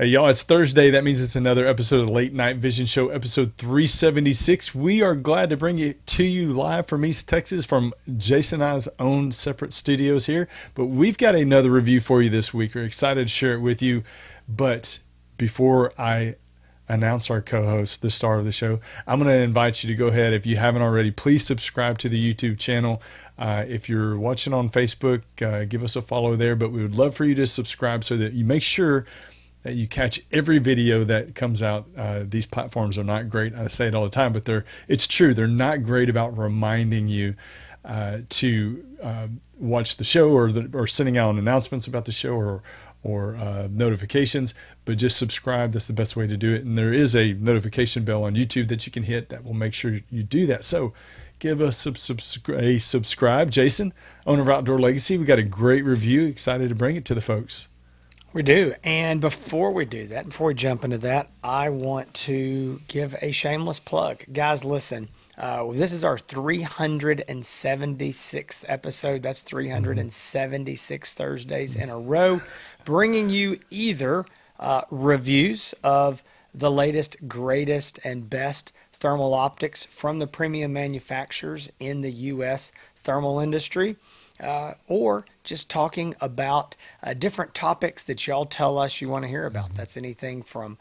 Hey, y'all, it's Thursday. That means it's another episode of the Late Night Vision Show, episode 376. We are glad to bring it to you live from East Texas, from Jason and I's own separate studios here. But we've got another review for you this week. We're excited to share it with you. But before I announce our co-host, the star of the show, I'm going to invite you to go ahead. If you haven't already, please subscribe to the YouTube channel. If you're watching on Facebook, give us a follow there. But we would love for you to subscribe so that you make sure that you catch every video that comes out. These platforms are not great. I say it all the time, but it's true. They're not great about reminding you to watch the show or sending out announcements about the show or notifications, but just subscribe. That's the best way to do it. And there is a notification bell on YouTube that you can hit that will make sure you do that. So give us a subscribe. Jason, owner of Outdoor Legacy, we got a great review. Excited to bring it to the folks. We do. And before we do that, before we jump into that, I want to give a shameless plug. Guys, listen, this is our 376th episode. That's 376 Thursdays in a row, bringing you either reviews of the latest, greatest, and best thermal optics from the premium manufacturers in the U.S. thermal industry. Or just talking about different topics that y'all tell us you want to hear about. That's anything from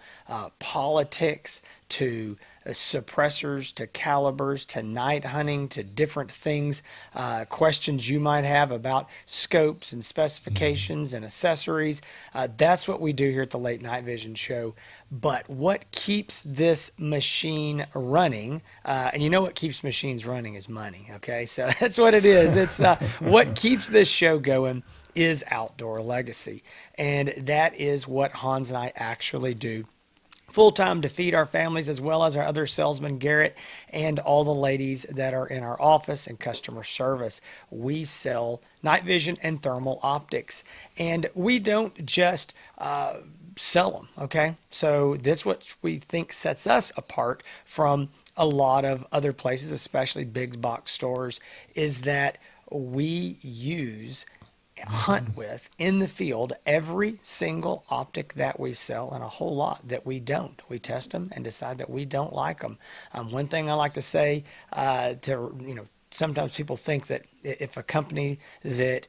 politics to suppressors to calibers to night hunting to different things, questions you might have about scopes and specifications and accessories. That's what we do here at the Late Night Vision Show. But what keeps this machine running, and you know what keeps machines running is money, okay? So that's what it is. It's what keeps this show going is Outdoor Legacy. And that is what Hans and I actually do full-time to feed our families, as well as our other salesman, Garrett, and all the ladies that are in our office and customer service. We sell night vision and thermal optics. And we don't just sell them, okay? So that's what we think sets us apart from a lot of other places, especially big box stores, is that we hunt with in the field every single optic that we sell, and a whole lot that we don't. We test them and decide that we don't like them. One thing I like to say sometimes people think that if a company that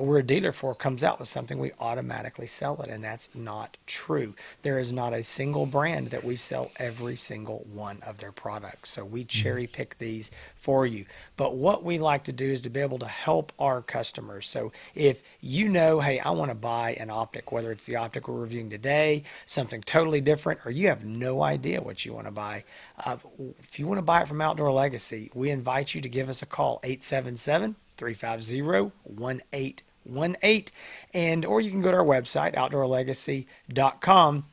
we're a dealer for comes out with something, we automatically sell it, and that's not true. There is not a single brand that we sell every single one of their products. So we cherry pick these for you. But what we like to do is to be able to help our customers. So if you know, hey, I want to buy an optic, whether it's the optic we're reviewing today, something totally different, or you have no idea what you want to buy, if you want to buy it from Outdoor Legacy, we invite you to give us a call, 877-350-1818, or you can go to our website, outdoorlegacy.com.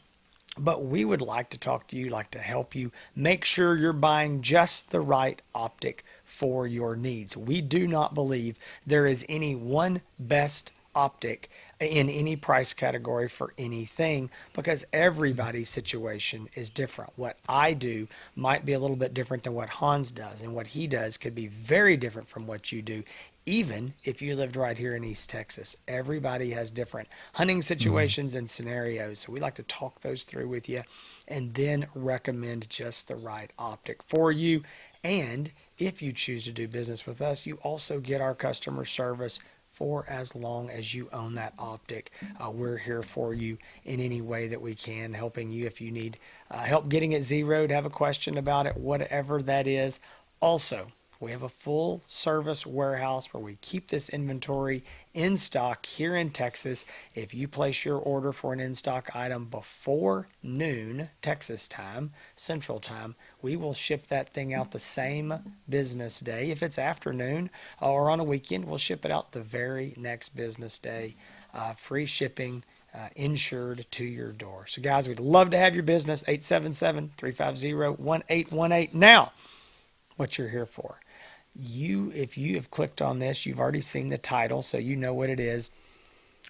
But we would like to talk to you, like to help you make sure you're buying just the right optic for your needs. We do not believe there is any one best optic in any price category for anything, because everybody's situation is different. What I do might be a little bit different than what Hans does, and what he does could be very different from what you do. Even if you lived right here in East Texas, everybody has different hunting situations and scenarios. So we like to talk those through with you and then recommend just the right optic for you. And if you choose to do business with us, you also get our customer service for as long as you own that optic. We're here for you in any way that we can, helping you if you need help getting it zeroed, have a question about it, whatever that is. Also, we have a full service warehouse where we keep this inventory in stock here in Texas. If you place your order for an in-stock item before noon Texas time, Central Time, we will ship that thing out the same business day. If it's afternoon or on a weekend, we'll ship it out the very next business day. Free shipping, insured to your door. So guys, we'd love to have your business, 877-350-1818. Now, what you're here for. If you have clicked on this, you've already seen the title, so you know what it is.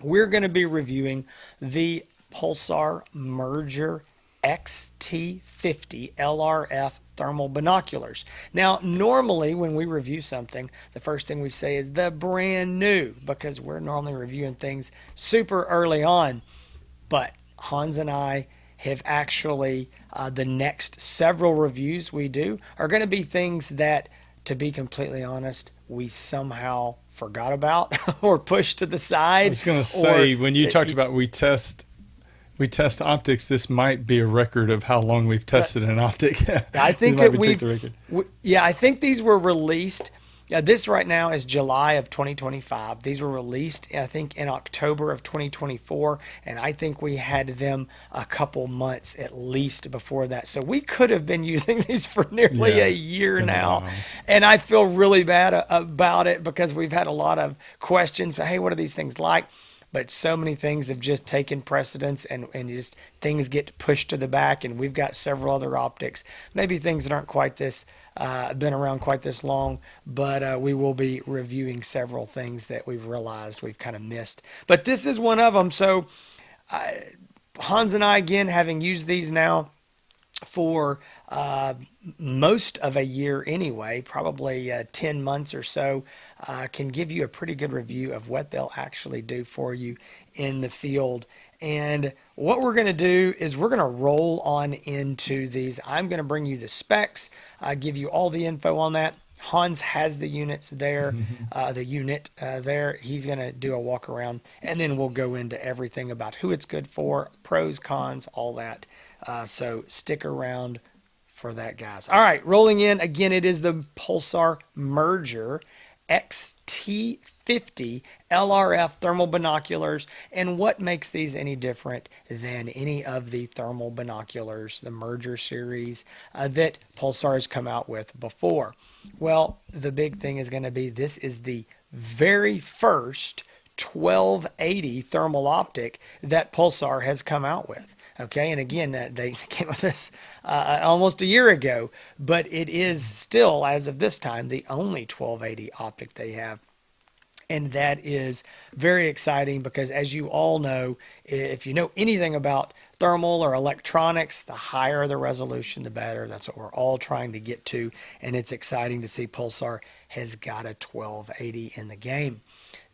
We're going to be reviewing the Pulsar Merger XT50 LRF thermal binoculars. Now, normally when we review something, the first thing we say is the brand new, because we're normally reviewing things super early on. But Hans and I have actually, the next several reviews we do are going to be things that, to be completely honest, we somehow forgot about or pushed to the I side. was going to Or say, when you talked about we test optics, this might be a record of how long we've tested an optic. I This think might that be take the record. yeah, I think these were released. This right now is July of 2025. These were released, I think, in October of 2024, and I think we had them a couple months at least before that. So we could have been using these for nearly a Yeah, it's year been a now, while. and I feel really bad about it because we've had a lot of questions. But hey, what are these things like? But so many things have just taken precedence, and just things get pushed to the back, and we've got several other optics, maybe things that aren't quite this been around quite this long, but we will be reviewing several things that we've realized we've kind of missed, but this is one of them. So Hans and I, again, having used these now for most of a year anyway, probably 10 months or so, can give you a pretty good review of what they'll actually do for you in the field. And what we're going to do is we're going to roll on into these. I'm going to bring you the specs, give you all the info on that. Hans has the units there, the unit there. He's going to do a walk around, and then we'll go into everything about who it's good for, pros, cons, all that. So stick around for that, guys. All right, rolling in. Again, it is the Pulsar Merger XT50 LRF thermal binoculars. And what makes these any different than any of the thermal binoculars, the Merger series that Pulsar has come out with before? Well, the big thing is going to be this is the very first 1280 thermal optic that Pulsar has come out with. Okay, and again, they came with this almost a year ago, but it is still, as of this time, the only 1280 optic they have. And that is very exciting because, as you all know, if you know anything about thermal or electronics, the higher the resolution, the better. That's what we're all trying to get to. And it's exciting to see Pulsar has got a 1280 in the game.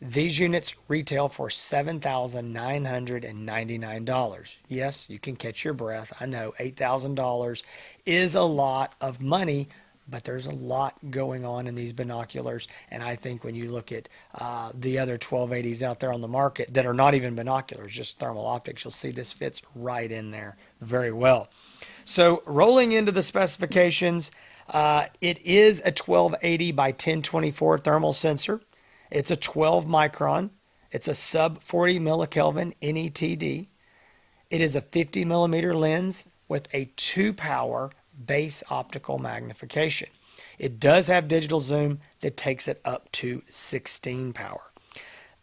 These units retail for $7,999. Yes, you can catch your breath. I know $8,000 is a lot of money, but there's a lot going on in these binoculars. And I think when you look at the other 1280s out there on the market that are not even binoculars, just thermal optics, you'll see this fits right in there very well. So rolling into the specifications, it is a 1280 by 1024 thermal sensor. It's a 12 micron. It's a sub 40 millikelvin NETD. It is a 50 millimeter lens with a 2-power base optical magnification. It does have digital zoom that takes it up to 16 power.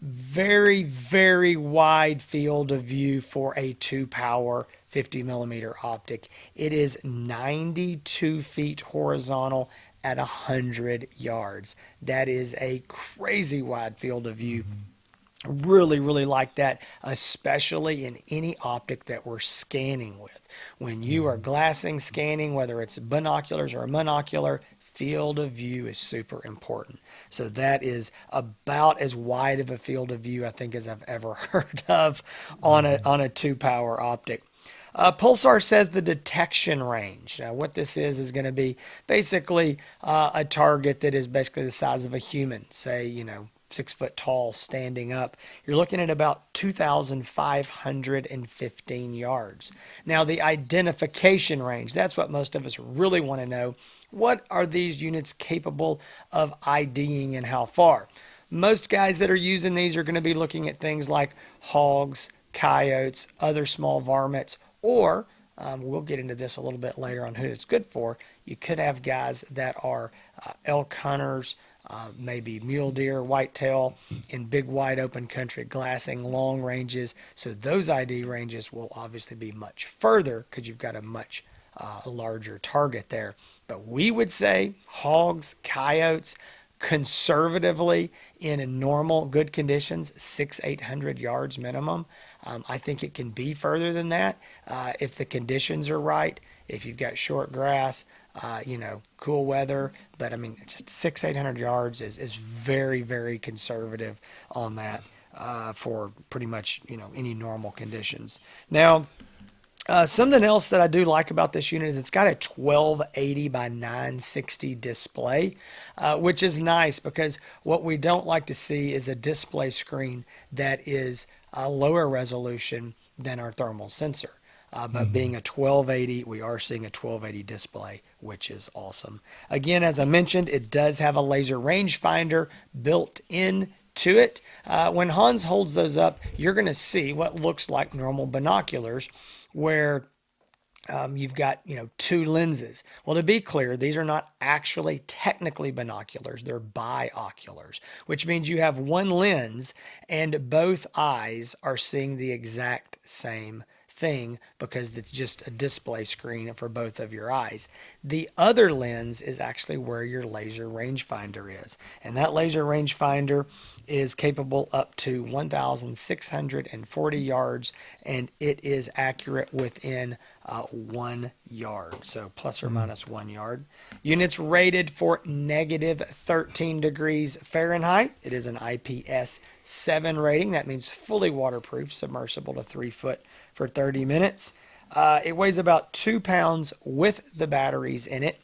Very, very wide field of view for a 2-power 50 millimeter optic. It is 92 feet horizontal at 100 yards. That is a crazy wide field of view. Really, really like that, especially in any optic that we're scanning with. When you are glassing, scanning, whether it's binoculars or a monocular, field of view is super important. So that is about as wide of a field of view, I think, as I've ever heard of on a 2-power optic. Pulsar says the detection range. Now, what this is going to be basically a target that is basically the size of a human, say, 6 foot tall, standing up. You're looking at about 2,515 yards. Now, the identification range, that's what most of us really want to know. What are these units capable of IDing and how far? Most guys that are using these are going to be looking at things like hogs, coyotes, other small varmints, or we'll get into this a little bit later on who it's good for. You could have guys that are elk hunters, maybe mule deer, whitetail in big wide open country, glassing long ranges. So those ID ranges will obviously be much further because you've got a much larger target there. But we would say hogs, coyotes, conservatively in normal good conditions, 600-800 yards minimum. I think it can be further than that if the conditions are right, if you've got short grass, cool weather. But I mean, just 600-800 yards is very, very conservative on that. for pretty much any normal conditions. Now, something else that I do like about this unit is it's got a 1280 by 960 display, which is nice because what we don't like to see is a display screen that is a lower resolution than our thermal sensor. But being a 1280, we are seeing a 1280 display, which is awesome. Again, as I mentioned, it does have a laser rangefinder built in to it. When Hans holds those up, you're going to see what looks like normal binoculars, where you've got two lenses. Well, to be clear, these are not actually technically binoculars, they're bioculars, which means you have one lens and both eyes are seeing the exact same thing because it's just a display screen for both of your eyes. The other lens is actually where your laser rangefinder is, and that laser rangefinder is capable up to 1,640 yards, and it is accurate within 1 yard, so plus or minus 1 yard. Unit's rated for negative 13 degrees Fahrenheit. It is an IPS 7 rating. That means fully waterproof, submersible to 3 foot for 30 minutes. It weighs about 2 pounds with the batteries in it.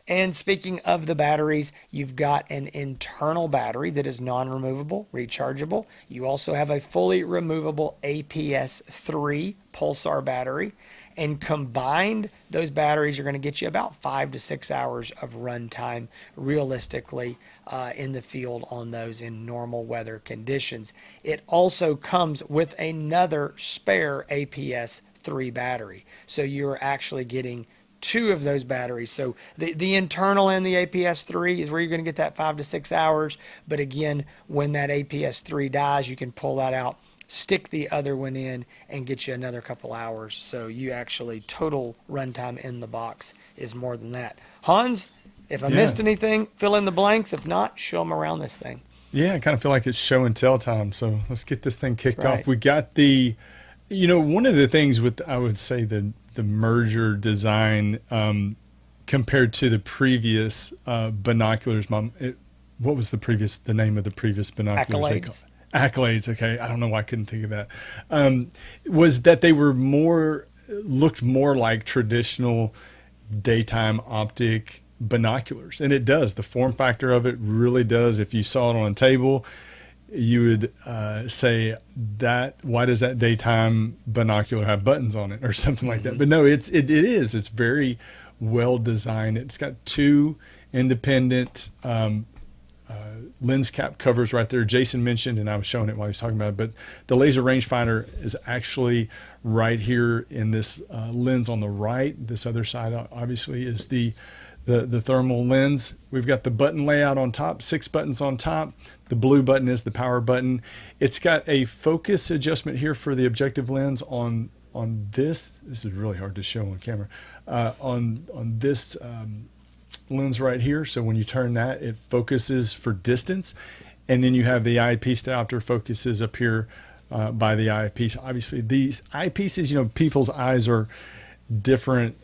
And speaking of the batteries, you've got an internal battery that is non-removable, rechargeable. You also have a fully removable APS-3 Pulsar battery. And combined, those batteries are going to get you about 5 to 6 hours of runtime realistically in the field on those in normal weather conditions. It also comes with another spare APS-3 battery. So you're actually getting 2 of those batteries. So the internal and the APS-3 is where you're going to get that 5 to 6 hours. But again, when that APS-3 dies, you can pull that out, stick the other one in, and get you another couple hours. So you actually, total runtime in the box is more than that. Hans, if I missed anything, fill in the blanks. If not, show them around this thing. Yeah, I kind of feel like it's show and tell time. So let's get this thing kicked off. We got the, one of the things with, I would say, the Merger design compared to the previous binoculars. What was the name of the previous binoculars? Accolades. Okay, I don't know why I couldn't think of that. Was that they were looked more like traditional daytime optic binoculars, and it does. The form factor of it really does. If you saw it on a table, you would say that, why does that daytime binocular have buttons on it or something like that? But no, it is. It's very well designed. It's got 2 independent lens cap covers right there. Jason mentioned, and I was showing it while he was talking about it, but the laser rangefinder is actually right here in this lens on the right. This other side obviously is the thermal lens. We've got the button layout on top, 6 buttons on top. The blue button is the power button. It's got a focus adjustment here for the objective lens on this. This is really hard to show on camera. On this lens right here. So when you turn that, it focuses for distance, and then you have the eyepiece diopter focuses up here by the eyepiece. Obviously, these eyepieces, people's eyes are different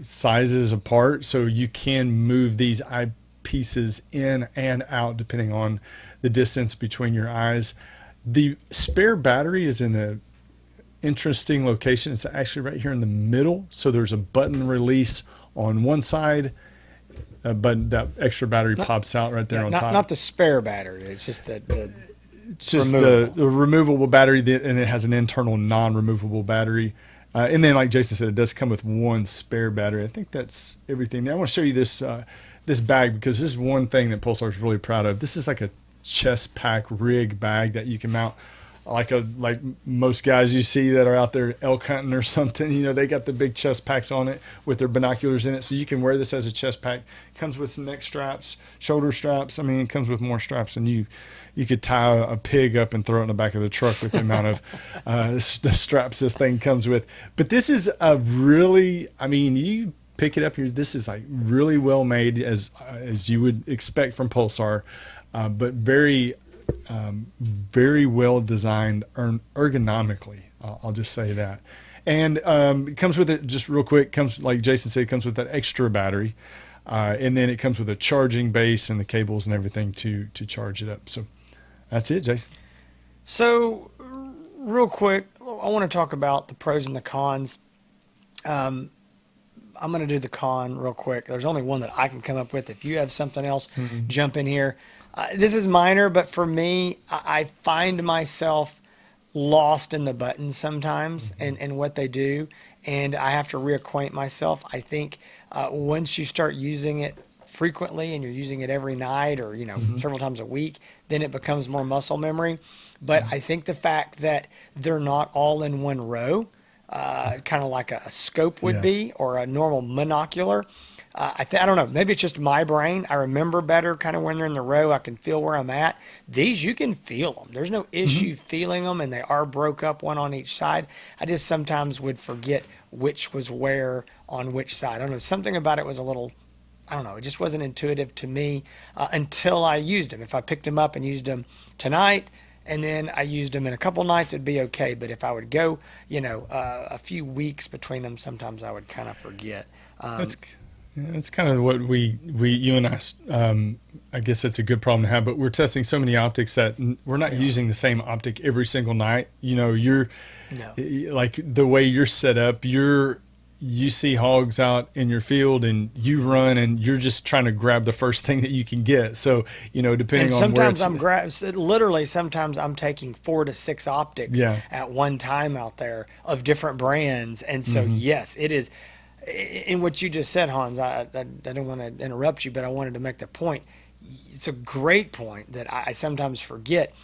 sizes apart, so you can move these eyepieces in and out depending on the distance between your eyes. The spare battery is in a interesting location. It's actually right here in the middle, so there's a button release on one side, but that extra battery pops out right there on top. Not the spare battery. It's just the removable battery, and it has an internal non-removable battery. And then, like Jason said, it does come with 1 spare battery. I think that's everything. Now, I want to show you this this bag, because this is one thing that Pulsar is really proud of. This is like a chest pack rig bag that you can mount like most guys you see that are out there elk hunting or something. They got the big chest packs on it with their binoculars in it, so you can wear this as a chest pack. It comes with some neck straps, shoulder straps. I mean, it comes with more straps, and you could tie a pig up and throw it in the back of the truck with the amount of the straps this thing comes with. But this is a really, you pick it up here, this is like really well made, as you would expect from Pulsar, but very well designed ergonomically. I'll just say that. And it comes with it, just real quick, like Jason said, it comes with that extra battery. And then it comes with a charging base and the cables and everything to charge it up. So that's it, Jason. So, real quick, I want to talk about the pros and the cons. I'm going to do the con real quick. There's only one that I can come up with. If you have something else, jump in here. This is minor, but for me, I find myself lost in the buttons sometimes and what they do, and I have to reacquaint myself. I think once you start using it frequently and you're using it every night or several times a week, then it becomes more muscle memory. But I think the fact that they're not all in one row, kind of like a scope would be, or a normal monocular. I don't know. Maybe it's just my brain. I remember better kind of when they're in the row. I can feel where I'm at. These, you can feel them. There's no issue feeling them, and they are broke up one on each side. I just sometimes would forget which was where on which side. I don't know. Something about it was a little, I don't know. It just wasn't intuitive to me until I used them. If I picked them up and used them tonight, and then I used them in a couple nights, it'd be okay. But if I would go, a few weeks between them, sometimes I would kind of forget. That's kind of what you and I guess it's a good problem to have, but we're testing so many optics that we're not using the same optic every single night. You're like the way you're set up, you see hogs out in your field and you run and you're just trying to grab the first thing that you can get. So, depending on where it's, literally sometimes I'm taking 4 to 6 optics at one time out there of different brands. And so, yes, it is. In what you just said, Hans, I don't want to interrupt you, but I wanted to make the point. It's a great point that I sometimes forget.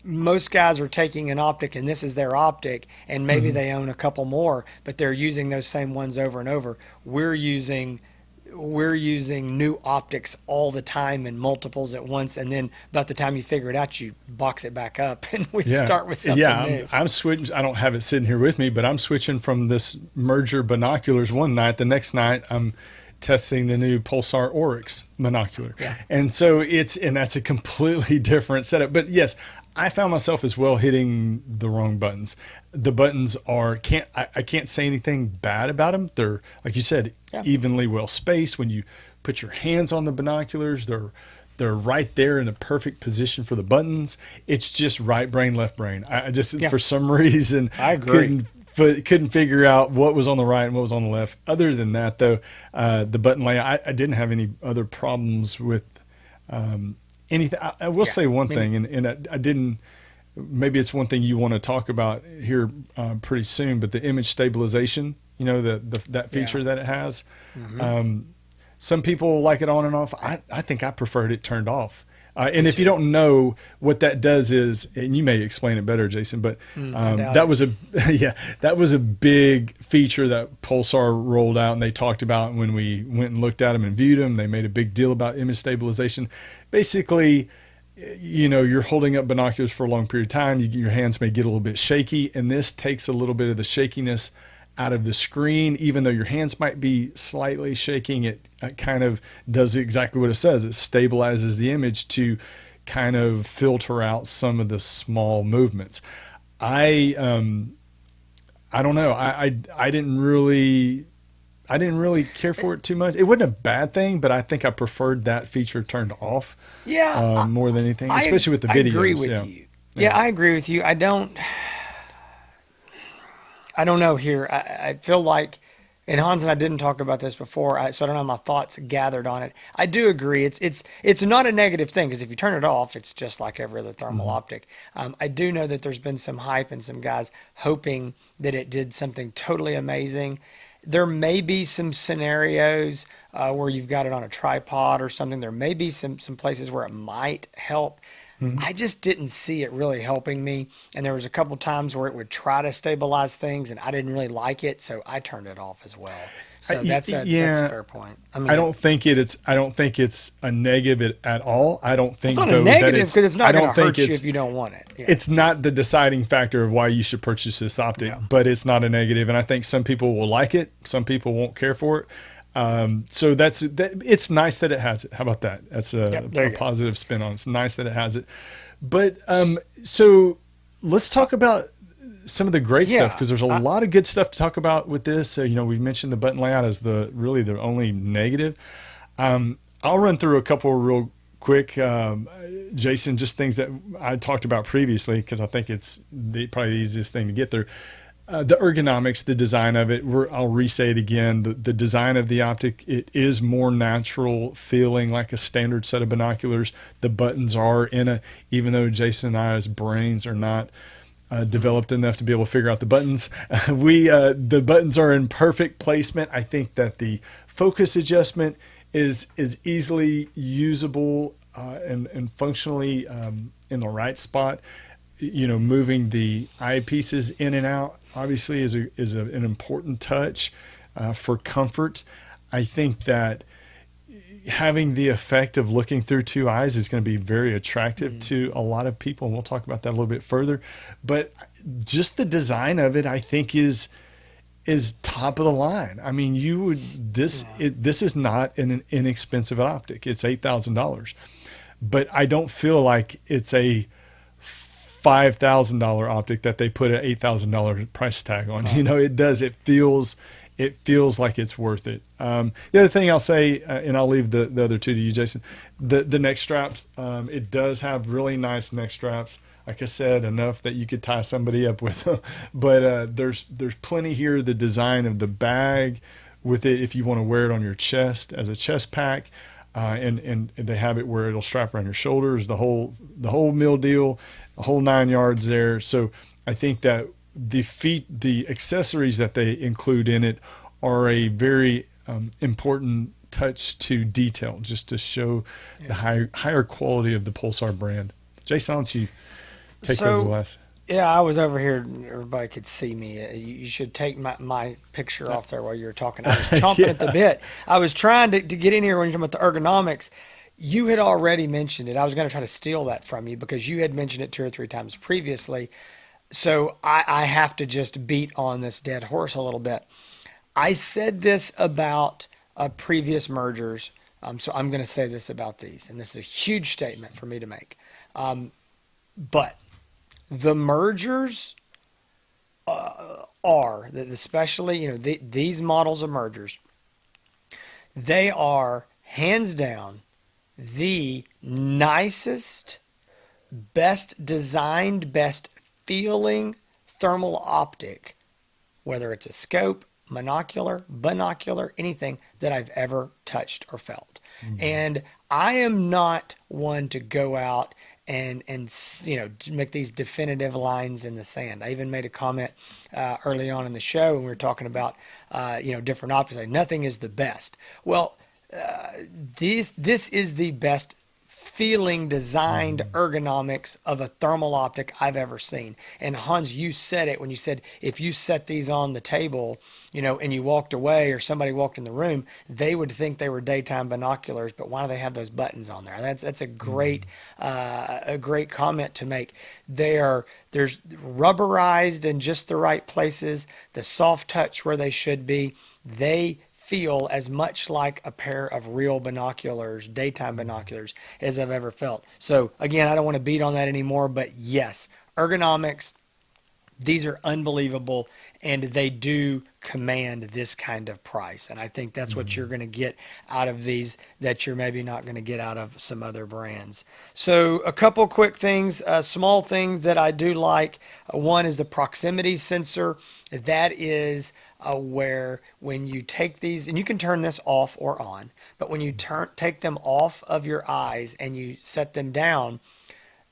Most guys are taking an optic, and this is their optic, and maybe they own a couple more, but they're using those same ones over and over. We're using new optics all the time in multiples at once, and then about the time you figure it out, you box it back up, and we start with something new. I'm switching. I don't have it sitting here with me, but I'm switching from this Merger binoculars one night. The next night, I'm testing the new Pulsar Oryx binocular, and so that's a completely different setup. But yes, I found myself as well hitting the wrong buttons. The buttons I can't say anything bad about them. They're, like you said, evenly well spaced. When you put your hands on the binoculars, they're right there in a perfect position for the buttons. It's just right brain, left brain. I just for some reason I agree. Couldn't figure out what was on the right and what was on the left. Other than that, though, the button layout, I didn't have any other problems with anything. I will say one thing, and I didn't. Maybe it's one thing you want to talk about here pretty soon, but the image stabilization, that feature that it has. Some people like it on and off. I think I preferred it turned off. And if you don't know what that does is, and you may explain it better, Jason, but that was a big feature that Pulsar rolled out, and they talked about when we went and looked at them and viewed them. They made a big deal about image stabilization. Basically, you're holding up binoculars for a long period of time. Your hands may get a little bit shaky, and this takes a little bit of the shakiness out of the screen. Even though your hands might be slightly shaking, it kind of does exactly what it says. It stabilizes the image to kind of filter out some of the small movements. I don't know. I didn't really care for it too much. It wasn't a bad thing, but I think I preferred that feature turned off. More than anything, especially with the videos. I agree with you. Yeah, I agree with you. I don't know here. I feel like, and Hans and I didn't talk about this before, so I don't have my thoughts gathered on it. I do agree. It's not a negative thing, because if you turn it off, it's just like every other thermal optic. I do know that there's been some hype and some guys hoping that it did something totally amazing. There may be some scenarios where you've got it on a tripod or something. There may be some places where it might help. I just didn't see it really helping me. And there was a couple times where it would try to stabilize things, and I didn't really like it, so I turned it off as well. So that's a fair point. I don't think it's a negative at all. I don't think it's not a negative, because it's not going to hurt you if you don't want it. It's not the deciding factor of why you should purchase this optic, but it's not a negative. And I think some people will like it. Some people won't care for it. So it's nice that it has it. How about that? That's a positive spin on it. It's nice that it has it. But so let's talk about some of the great stuff, because there's a lot of good stuff to talk about with this. So, we mentioned the button layout as the only negative. I'll run through a couple of real quick, Jason, just things that I talked about previously, because I think it's probably the easiest thing to get through. The ergonomics, the design of it, I'll re-say it again. The design of the optic, it is more natural feeling like a standard set of binoculars. The buttons are even though Jason and I's brains are not developed enough to be able to figure out the buttons, the buttons are in perfect placement. I think that the focus adjustment is easily usable and functionally in the right spot. Moving the eyepieces in and out obviously is an important touch for comfort. I think that having the effect of looking through two eyes is going to be very attractive to a lot of people, and we'll talk about that a little bit further. But just the design of it, I think, is top of the line. I mean, this is not an inexpensive optic. It's $8,000, but I don't feel like it's a $5,000 optic that they put an $8,000 price tag on. It feels like it's worth it. The other thing I'll say, and I'll leave the other two to you, Jason, the neck straps, it does have really nice neck straps. Like I said, enough that you could tie somebody up with them. But there's plenty here. The design of the bag with it, if you want to wear it on your chest as a chest pack, and they have it where it'll strap around your shoulders, the whole meal deal, a whole 9 yards there. So I think that the accessories that they include in it are a very important touch to detail, just to show the higher quality of the Pulsar brand. Jason, why don't you take over the last? Yeah, I was over here. Everybody could see me. You should take my picture off there while you were talking. I was chomping at the bit. I was trying to get in here when you're talking about the ergonomics. You had already mentioned it. I was going to try to steal that from you because you had mentioned it 2 or 3 times previously. So I have to just beat on this dead horse a little bit. I said this about previous mergers, so I'm going to say this about these. And this is a huge statement for me to make. But the mergers are, especially these models of mergers, they are hands down the nicest, best designed, best feeling thermal optic, whether it's a scope, monocular, binocular, anything that I've ever touched or felt. And I am not one to go out and to make these definitive lines in the sand. I even made a comment early on in the show when we were talking about different optics. Like, nothing is the best. Well, this is the best feeling, designed ergonomics of a thermal optic I've ever seen. And Hans, you said it when you said if you set these on the table, and you walked away or somebody walked in the room, they would think they were daytime binoculars. But why do they have those buttons on there? That's a great comment to make. There's rubberized in just the right places, the soft touch where they should be. They feel as much like a pair of real binoculars, daytime binoculars, as I've ever felt. So again, I don't want to beat on that anymore, but yes, ergonomics, these are unbelievable, and they do command this kind of price. And I think that's what you're going to get out of these that you're maybe not going to get out of some other brands. So a couple quick things, small things that I do like. One is the proximity sensor. That is where when you take these, and you can turn this off or on, but when you take them off of your eyes and you set them down,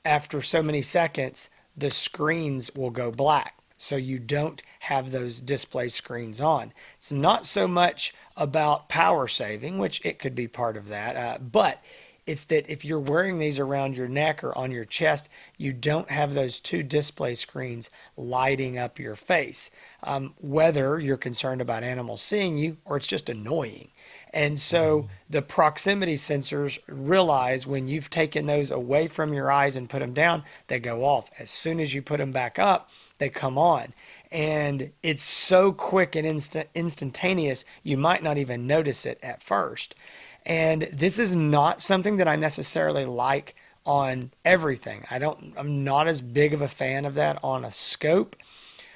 after so many seconds, the screens will go black. So you don't have those display screens on. It's not so much about power saving, which it could be part of that, but it's that if you're wearing these around your neck or on your chest, you don't have those 2 display screens lighting up your face, whether you're concerned about animals seeing you or it's just annoying. And so the proximity sensors realize when you've taken those away from your eyes and put them down, they go off. As soon as you put them back up, they come on. And it's so quick and instantaneous, you might not even notice it at first. And this is not something that I necessarily like on everything. I'm not as big of a fan of that on a scope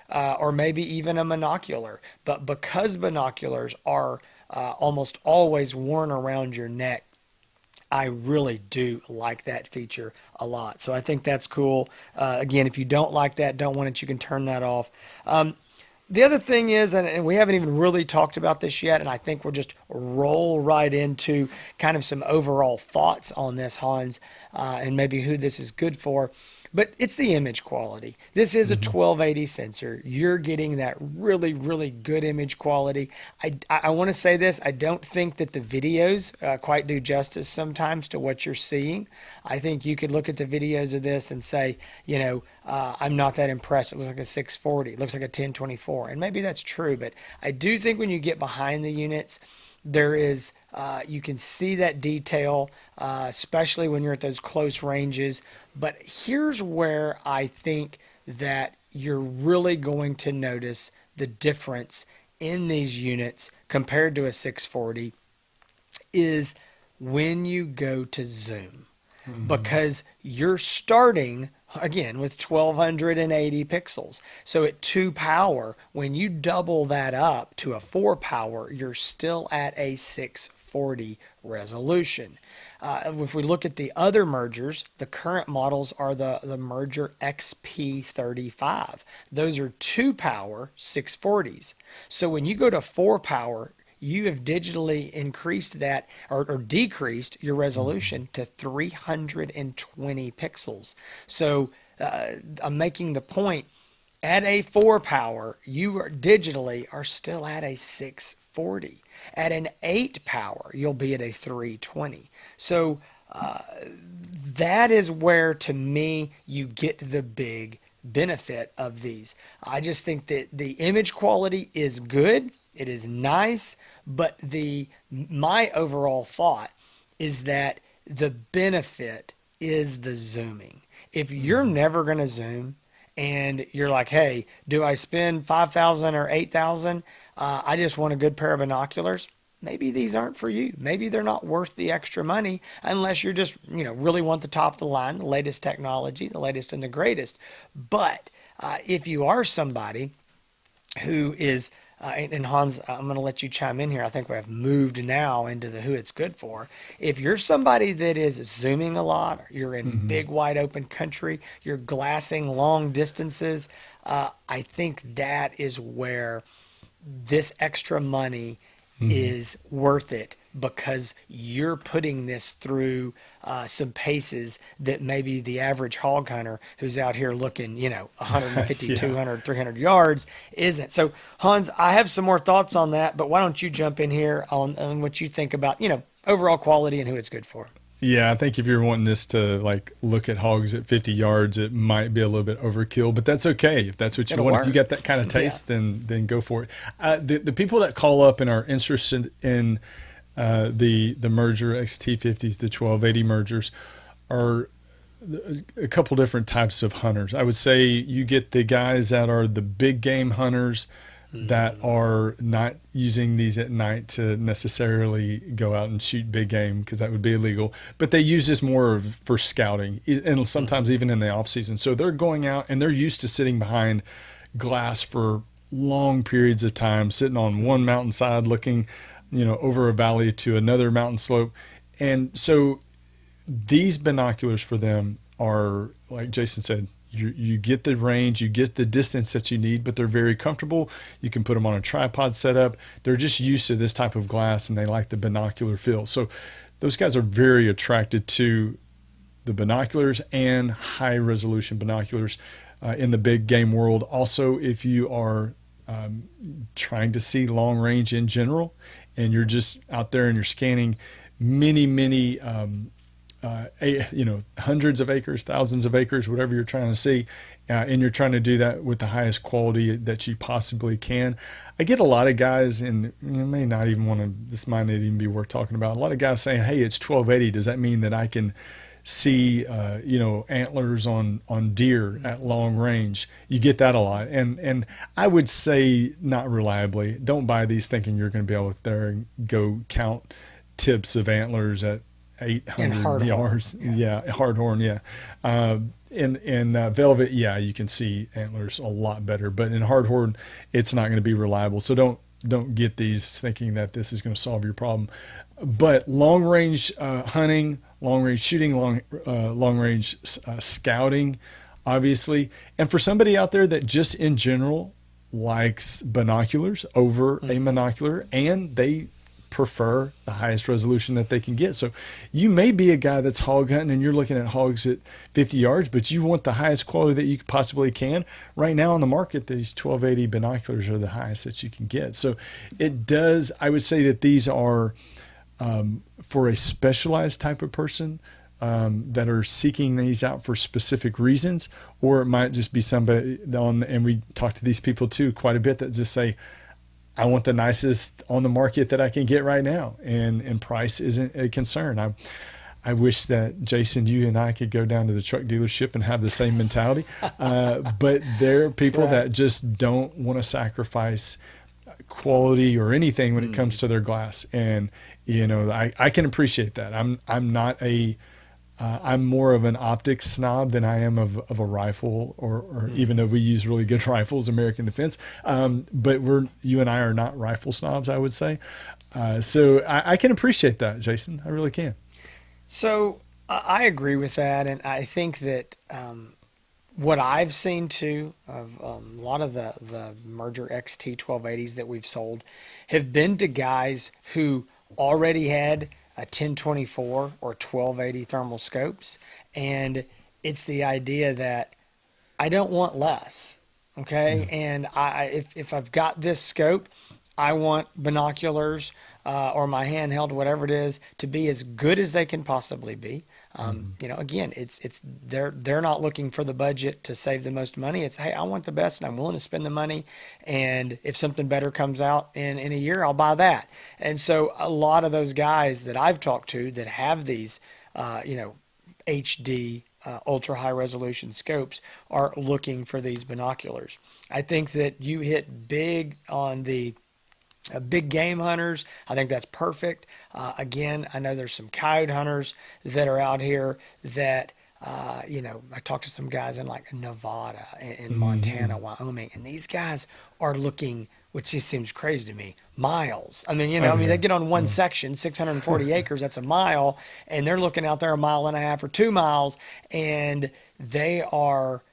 or maybe even a monocular. But because binoculars are almost always worn around your neck, I really do like that feature a lot. So I think that's cool. Again, if you don't like that, don't want it, you can turn that off. The other thing is, and we haven't even really talked about this yet, and I think we'll just roll right into kind of some overall thoughts on this, Hans, and maybe who this is good for. But it's the image quality. This is a 1280 sensor. You're getting that really, really good image quality. I want to say this. I don't think that the videos quite do justice sometimes to what you're seeing. I think you could look at the videos of this and say, I'm not that impressed. It looks like a 640. It looks like a 1024. And maybe that's true. But I do think when you get behind the units, there is you can see that detail, especially when you're at those close ranges. But here's where I think that you're really going to notice the difference in these units compared to a 640 is when you go to zoom. Because you're starting again with 1280 pixels. So at 2 power, when you double that up to a 4 power, you're still at a 640 resolution. If we look at the other mergers, the current models are the Merger XP35. Those are 2 power 640s. So when you go to 4 power, you have digitally increased that or decreased your resolution to 320 pixels. So I'm making the point, at a 4 power, you are digitally are still at a 640. At an 8 power, you'll be at a 320. So that is where, to me, you get the big benefit of these. I just think that the image quality is good. It is nice, but my overall thought is that the benefit is the zooming. If you're never going to zoom and you're like, hey, do I spend 5,000 or 8,000? I just want a good pair of binoculars. Maybe these aren't for you. Maybe they're not worth the extra money unless you're just, really want the top of the line, the latest technology, the latest and the greatest. But if you are somebody who is and Hans, I'm going to let you chime in here. I think we have moved now into the who it's good for. If you're somebody that is zooming a lot, you're in big, wide open country, you're glassing long distances, I think that is where this extra money is worth it, because you're putting this through some paces that maybe the average hog hunter who's out here looking, 150, Yeah. 200, 300 yards isn't. So, Hans, I have some more thoughts on that, but why don't you jump in here on what you think about, overall quality and who it's good for? Yeah, I think if you're wanting this to look at hogs at 50 yards, it might be a little bit overkill, but that's okay. If that's what you It'll want, work. if you got that kind of taste, then go for it. The people that call up and are interested in the Merger XT50s, the 1280 mergers, are a couple different types of hunters. I would say you get the guys that are the big game hunters that are not using these at night to necessarily go out and shoot big game, because that would be illegal, but they use this more for scouting and sometimes even in the off season. So they're going out and they're used to sitting behind glass for long periods of time, sitting on one mountainside looking, over a valley to another mountain slope. And so these binoculars for them are, like Jason said, you get the range, you get the distance that you need, but they're very comfortable. You can put them on a tripod setup. They're just used to this type of glass and they like the binocular feel. So those guys are very attracted to the binoculars and high resolution binoculars in the big game world. Also, if you are trying to see long range in general and you're just out there and you're scanning many hundreds of acres, thousands of acres, whatever you're trying to see, and you're trying to do that with the highest quality that you possibly can. I get a lot of guys, and may not even want to, this might not even be worth talking about, a lot of guys saying, hey, it's 1280, does that mean that I can see antlers on deer at long range? You get that a lot, and I would say not reliably. Don't buy these thinking you're going to be able to there and go count tips of antlers at 800 yards. Yeah, hardhorn. Yeah. In velvet, yeah, you can see antlers a lot better, but in hardhorn, it's not going to be reliable. So don't get these thinking that this is going to solve your problem. But long range hunting, long range shooting, long range scouting, obviously, and for somebody out there that just in general likes binoculars over a monocular, and they prefer the highest resolution that they can get. So you may be a guy that's hog hunting and you're looking at hogs at 50 yards, but you want the highest quality that you possibly can. Right now on the market, these 1280 binoculars are the highest that you can get. So it does, I would say that these are for a specialized type of person that are seeking these out for specific reasons, or it might just be somebody on, and we talk to these people too quite a bit, that just say, I want the nicest on the market that I can get right now, and price isn't a concern. I wish that Jason, you and I could go down to the truck dealership and have the same mentality, but there are people that just don't want to sacrifice quality or anything when it comes to their glass, and I can appreciate that. I'm not a I'm more of an optic snob than I am of a rifle, or even though we use really good rifles, American Defense. But you and I are not rifle snobs, I would say. So I can appreciate that, Jason. I really can. So I agree with that, and I think that what I've seen too of a lot of the Merger XT1280s that we've sold have been to guys who already had a 1024 or 1280 thermal scopes, and it's the idea that I don't want less, okay? And if I've got this scope, I want binoculars or my handheld, whatever it is, to be as good as they can possibly be. Again, it's they're not looking for the budget to save the most money. It's, hey, I want the best, and I'm willing to spend the money. And if something better comes out in a year, I'll buy that. And so a lot of those guys that I've talked to that have these, HD ultra high resolution scopes are looking for these binoculars. I think that you hit big on the big game hunters. I think that's perfect. Again, I know there's some coyote hunters that are out here that, I talked to some guys in like Nevada and Montana, Wyoming, and these guys are looking, which just seems crazy to me, miles. I mean, they get on one section, 640 acres, that's a mile, and they're looking out there a mile and a half or 2 miles, and they are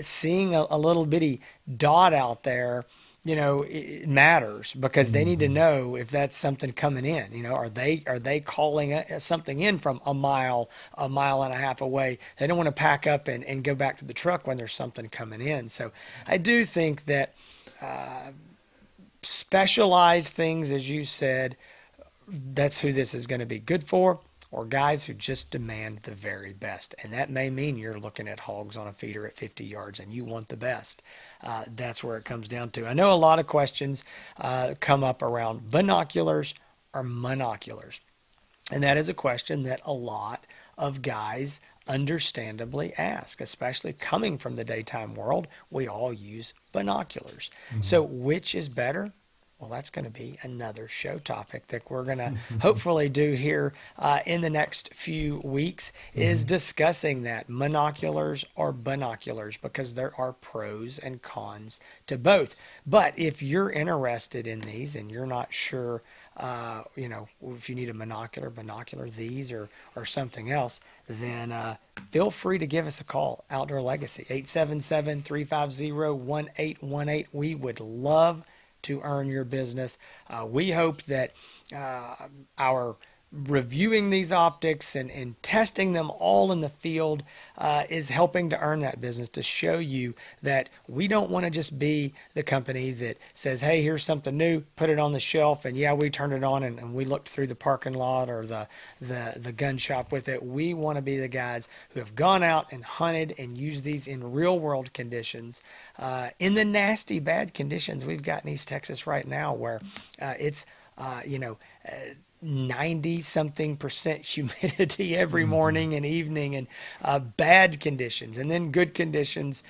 seeing a little bitty dot out there. It matters because they need to know if that's something coming in. Are they calling something in from a mile and a half away? They don't want to pack up and go back to the truck when there's something coming in. So I do think that specialized things, as you said, that's who this is going to be good for, or guys who just demand the very best. And that may mean you're looking at hogs on a feeder at 50 yards and you want the best. That's where it comes down to. I know a lot of questions come up around binoculars or monoculars. And that is a question that a lot of guys understandably ask, especially coming from the daytime world. We all use binoculars. So which is better? Well, that's going to be another show topic that we're going to hopefully do here in the next few weeks, is discussing that, monoculars or binoculars, because there are pros and cons to both. But if you're interested in these and you're not sure, if you need a binocular, these or something else, then feel free to give us a call. Outdoor Legacy, 877-350-1818. We would love to earn your business. We hope that our reviewing these optics and testing them all in the field is helping to earn that business, to show you that we don't want to just be the company that says, hey, here's something new, put it on the shelf, and yeah, we turned it on and we looked through the parking lot or the gun shop with it. We want to be the guys who have gone out and hunted and used these in real world conditions, in the nasty bad conditions we've got in East Texas right now, where it's 90 something percent humidity every morning and evening, and bad conditions, and then good conditions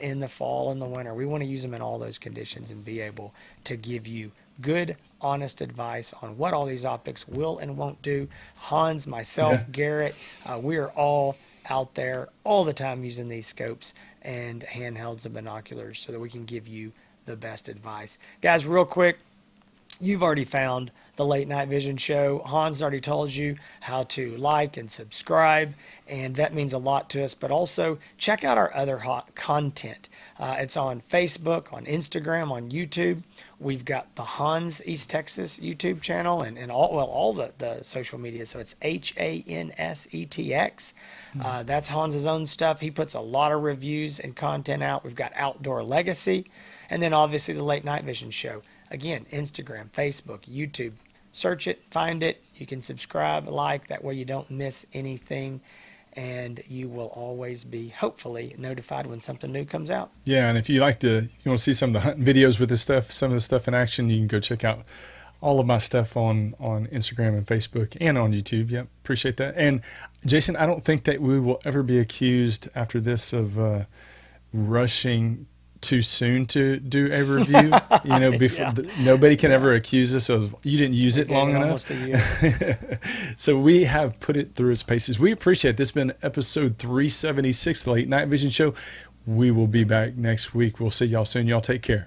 in the fall and the winter. We want to use them in all those conditions and be able to give you good, honest advice on what all these optics will and won't do. Hans, myself, Garrett, we are all out there all the time using these scopes and handhelds and binoculars so that we can give you the best advice. Guys, real quick, you've already found the Late Night Vision Show. Hans already told you how to like and subscribe, and that means a lot to us. But also check out our other hot content. It's on Facebook, on Instagram, on YouTube. We've got the Hans East Texas YouTube channel and all the social media. So it's HANSETX. That's Hans's own stuff. He puts a lot of reviews and content out. We've got Outdoor Legacy, and then obviously the Late Night Vision Show. Again, Instagram, Facebook, YouTube. Search it, find it. You can subscribe, like. That way you don't miss anything. And you will always be, hopefully, notified when something new comes out. Yeah, and if you want to see some of the hunting videos with this stuff, some of the stuff in action, you can go check out all of my stuff on Instagram and Facebook and on YouTube. Yep, appreciate that. And Jason, I don't think that we will ever be accused after this of rushing too soon to do a review. Before nobody can ever accuse us of you didn't use it long enough. Almost a year. So we have put it through its paces. We appreciate it. This has been episode 376 of the Late Night Vision Show. We will be back next week. We'll see y'all soon. Y'all take care.